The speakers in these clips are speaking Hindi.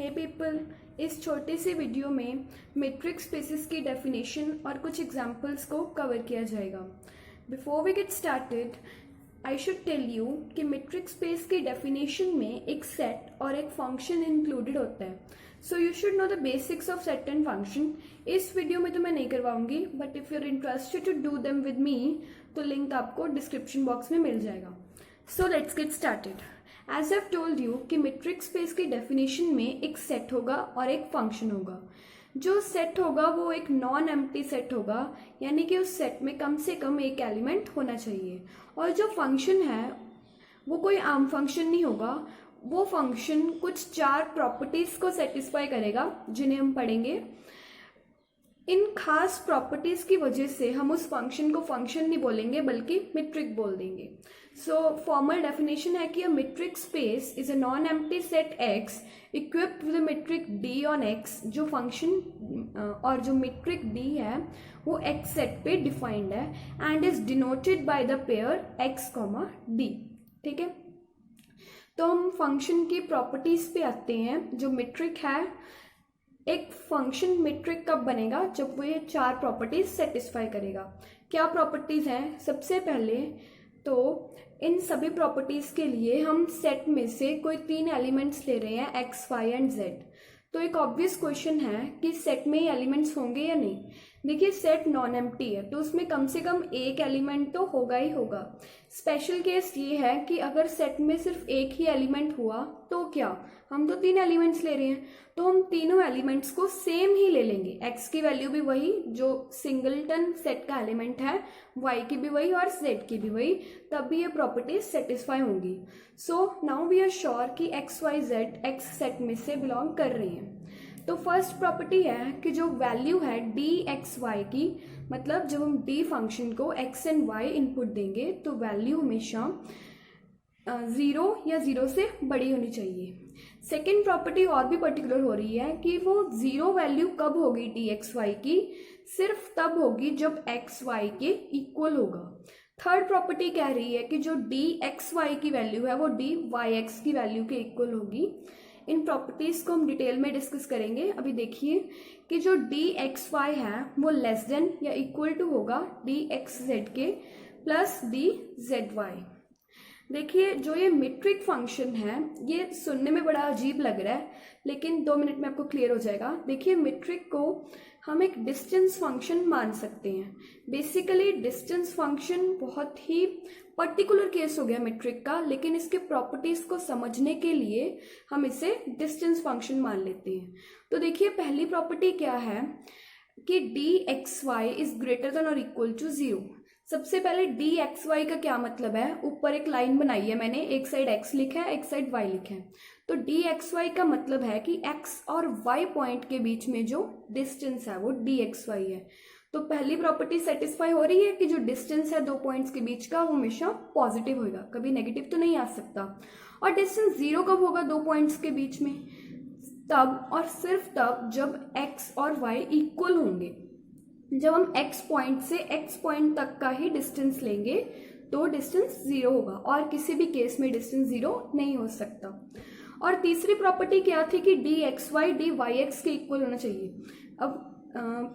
हे पीपल, इस छोटे से वीडियो में मेट्रिक स्पेसेस की डेफिनेशन और कुछ एग्जांपल्स को कवर किया जाएगा। Before we get started I should tell you कि मेट्रिक स्पेस की डेफिनेशन में एक सेट और एक फंक्शन इंक्लूडेड होता है। So you should know the basics of set and function. इस वीडियो में तो मैं नहीं करवाऊंगी, but if you are interested to do them with me तो लिंक आपको डिस्क्रिप्शन बॉक्स में मिल जाएगा। So let's get started. As I have told you कि मेट्रिक स्पेस की डेफिनेशन में एक सेट होगा और एक फंक्शन होगा। जो सेट होगा वो एक नॉन एम्प्टी सेट होगा, यानी कि उस सेट में कम से कम एक एलिमेंट होना चाहिए। और जो फंक्शन है वो कोई आम फंक्शन नहीं होगा। वो फंक्शन कुछ 4 प्रॉपर्टीज को सेटिस्फाई करेगा जिन्हें हम पढ़ेंगे। इन खास प्रॉपर्टीज की वजह से हम उस फंक्शन को फंक्शन नहीं बोलेंगे बल्कि मेट्रिक बोल देंगे। सो फॉर्मल डेफिनेशन है कि a metric space is a non empty set X equipped with metric D on X. जो फंक्शन और जो मेट्रिक डी है वो एक्स सेट पे डिफाइंड है and is denoted by the pair X comma D. ठीक है, तो हम फंक्शन की प्रॉपर्टीज पे आते हैं। जो मेट्रिक है, एक फंक्शन मेट्रिक कब बनेगा? जब वो ये 4 प्रॉपर्टीज सेटिस्फाई करेगा। क्या प्रॉपर्टीज हैं? सबसे पहले तो इन सभी प्रॉपर्टीज के लिए हम सेट में से कोई 3 एलिमेंट्स ले रहे हैं, एक्स वाई एंड जेड। तो एक ऑब्वियस क्वेश्चन है कि सेट में ही एलिमेंट्स होंगे या नहीं। देखिए, सेट नॉन एम्प्टी है तो उसमें कम से कम एक एलिमेंट तो होगा ही होगा। स्पेशल केस ये है कि अगर सेट में सिर्फ एक ही एलिमेंट हुआ तो क्या, हम तो 3 एलिमेंट्स ले रहे हैं तो हम तीनों एलिमेंट्स को सेम ही ले लेंगे। एक्स की वैल्यू भी वही जो सिंगलटन सेट का एलिमेंट है, वाई की भी वही और जेड की भी वही, तब भी ये प्रॉपर्टीज सेटिस्फाई होंगी। So now we are sure कि X Y Z X set में से बिलोंग कर रही हैं। तो फर्स्ट प्रॉपर्टी है कि जो वैल्यू है डी एक्स वाई की, मतलब जब हम डी फंक्शन को एक्स एंड वाई इनपुट देंगे तो वैल्यू हमेशा 0 या 0 से बड़ी होनी चाहिए। सेकेंड प्रॉपर्टी और भी पर्टिकुलर हो रही है कि वो 0 वैल्यू कब होगी डी एक्स वाई की? सिर्फ तब होगी जब एक्स वाई के इक्वल होगा। थर्ड प्रॉपर्टी कह रही है कि जो डी एक्स वाई की वैल्यू है वो डी वाई एक्स की वैल्यू के इक्वल होगी। इन प्रॉपर्टीज को हम डिटेल में डिस्कस करेंगे। अभी देखिए कि जो डी एक्स वाई है वो लेस देन या इक्वल टू होगा डी एक्स जेड के प्लस डी जेड वाई। देखिए, जो ये मेट्रिक फंक्शन है ये सुनने में बड़ा अजीब लग रहा है, लेकिन 2 मिनट में आपको क्लियर हो जाएगा। देखिए, मेट्रिक को हम एक डिस्टेंस फंक्शन मान सकते हैं। बेसिकली डिस्टेंस फंक्शन बहुत ही पर्टिकुलर केस हो गया मेट्रिक का, लेकिन इसके प्रॉपर्टीज को समझने के लिए हम इसे डिस्टेंस फंक्शन मान लेते हैं। तो देखिए, पहली प्रॉपर्टी क्या है कि D X Y is greater than और इक्वल टू 0। सबसे पहले डी एक्स वाई का क्या मतलब है? ऊपर एक लाइन बनाई है मैंने, एक साइड एक्स लिखा है एक साइड वाई लिखा है। तो डी एक्स वाई का मतलब है कि एक्स और वाई पॉइंट के बीच में जो डिस्टेंस है वो डी एक्स वाई है। तो पहली प्रॉपर्टी सेटिस्फाई हो रही है कि जो डिस्टेंस है 2 पॉइंट्स के बीच का वो हमेशा पॉजिटिव होगा, कभी नेगेटिव तो नहीं आ सकता। और डिस्टेंस 0 कब होगा 2 पॉइंट्स के बीच में? तब और सिर्फ तब जब एक्स और वाई इक्वल होंगे। जब हम x पॉइंट से x पॉइंट तक का ही डिस्टेंस लेंगे तो डिस्टेंस 0 होगा और किसी भी केस में डिस्टेंस 0 नहीं हो सकता। और तीसरी प्रॉपर्टी क्या थी कि D X Y D Y X के इक्वल होना चाहिए। अब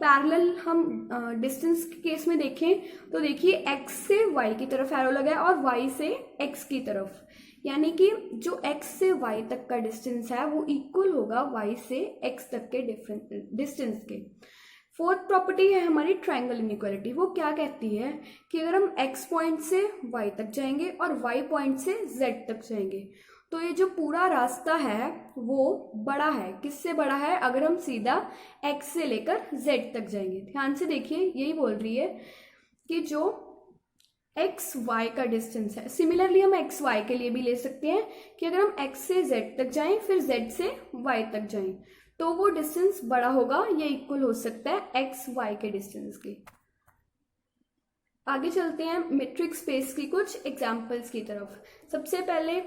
पैरेलल हम डिस्टेंस के केस में देखें तो देखिए, x से y की तरफ एरो लगा है और y से x की तरफ, यानी कि जो x से y तक का डिस्टेंस है वो इक्वल होगा y से x तक के डिस्टेंस के। फोर्थ प्रॉपर्टी है हमारी ट्रायंगल इनइक्वालिटी। वो क्या कहती है कि अगर हम x पॉइंट से y तक जाएंगे और y पॉइंट से z तक जाएंगे तो ये जो पूरा रास्ता है वो बड़ा है। किससे बड़ा है? अगर हम सीधा x से लेकर z तक जाएंगे। ध्यान से देखिए, यही बोल रही है कि जो एक्स वाई का डिस्टेंस है, सिमिलरली हम एक्स वाई के लिए भी ले सकते हैं कि अगर हम x से z तक जाएं फिर z से y तक जाएं तो वो डिस्टेंस बड़ा होगा या इक्वल हो सकता है एक्स वाई के डिस्टेंस के। आगे चलते हैं मेट्रिक स्पेस की कुछ एग्जांपल्स की तरफ। सबसे पहले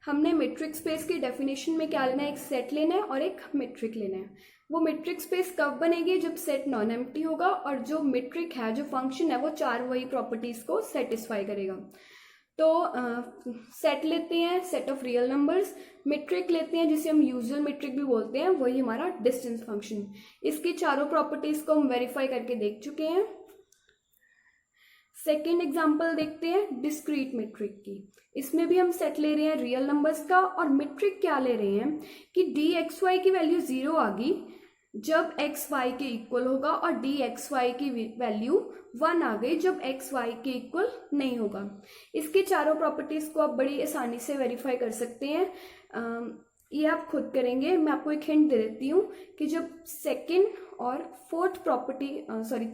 हमने मेट्रिक स्पेस की डेफिनेशन में क्या लेना है? एक सेट लेना है और एक मेट्रिक लेना है। वो मेट्रिक स्पेस कब बनेगी? जब सेट नॉन एम्प्टी होगा और जो मेट्रिक है, जो फंक्शन है, वो 4 वही प्रॉपर्टीज को सेटिस्फाई करेगा। तो सेट लेते हैं, set of real numbers, metric लेते हैं जिसे हम यूजुअल मेट्रिक भी बोलते हैं, वही हमारा डिस्टेंस फंक्शन। इसकी चारों प्रॉपर्टीज को हम वेरीफाई करके देख चुके हैं। सेकेंड एग्जाम्पल देखते हैं डिस्क्रीट मेट्रिक की। इसमें भी हम सेट ले रहे हैं रियल नंबर्स का, और मेट्रिक क्या ले रहे हैं कि डी एक्स वाई की वैल्यू 0 आ गई जब एक्स वाई के इक्वल होगा, और डी एक्स वाई की वैल्यू 1 आ गई जब एक्स वाई के इक्वल नहीं होगा। इसके चारों प्रॉपर्टीज को आप बड़ी आसानी से वेरीफाई कर सकते हैं। ये आप खुद करेंगे, मैं आपको एक हिंट दे देती हूँ कि जब सेकंड और फोर्थ प्रॉपर्टी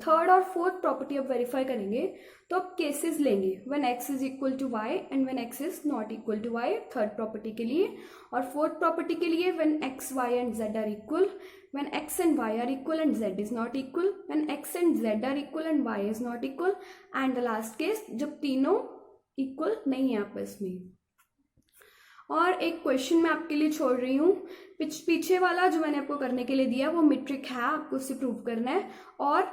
थर्ड और फोर्थ प्रॉपर्टी आप वेरीफाई करेंगे तो आप केसेस लेंगे when x is equal to y and when x is not equal to y third property के लिए, और फोर्थ प्रॉपर्टी के लिए when x y and z are equal, when x and y are equal and z is not equal, when x and z are equal and y is not equal, and the last case जब तीनों इक्वल नहीं है आपस में। और एक क्वेश्चन मैं आपके लिए छोड़ रही हूँ, पीछे वाला जो मैंने आपको करने के लिए दिया वो मेट्रिक है, आपको उससे प्रूव करना है। और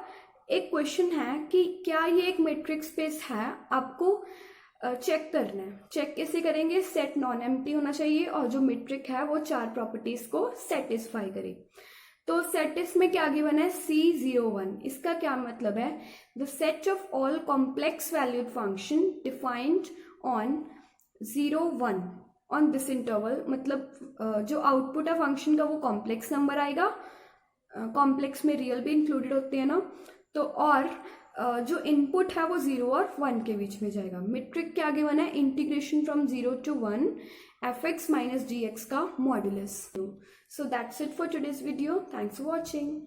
एक क्वेश्चन है कि क्या ये एक मेट्रिक स्पेस है, आपको चेक करना है। चेक कैसे करेंगे, सेट नॉन एम्प्टी होना चाहिए और जो मेट्रिक है वो 4 प्रॉपर्टीज को सेटिस्फाई करे। तो सेट में क्या गिवन है, C01। इसका क्या मतलब है, the set of all complex valued function defined on 0 1 on this interval. मतलब जो आउटपुट है फंक्शन का वो कॉम्प्लेक्स नंबर आएगा, कॉम्प्लेक्स में रियल भी इंक्लूडेड होते हैं ना, तो और जो इनपुट है वो 0 और 1 के बीच में जाएगा। मेट्रिक क्या गिवन है, integration from 0 to 1 fx minus gx का modulus. So that's it for today's video, thanks for watching.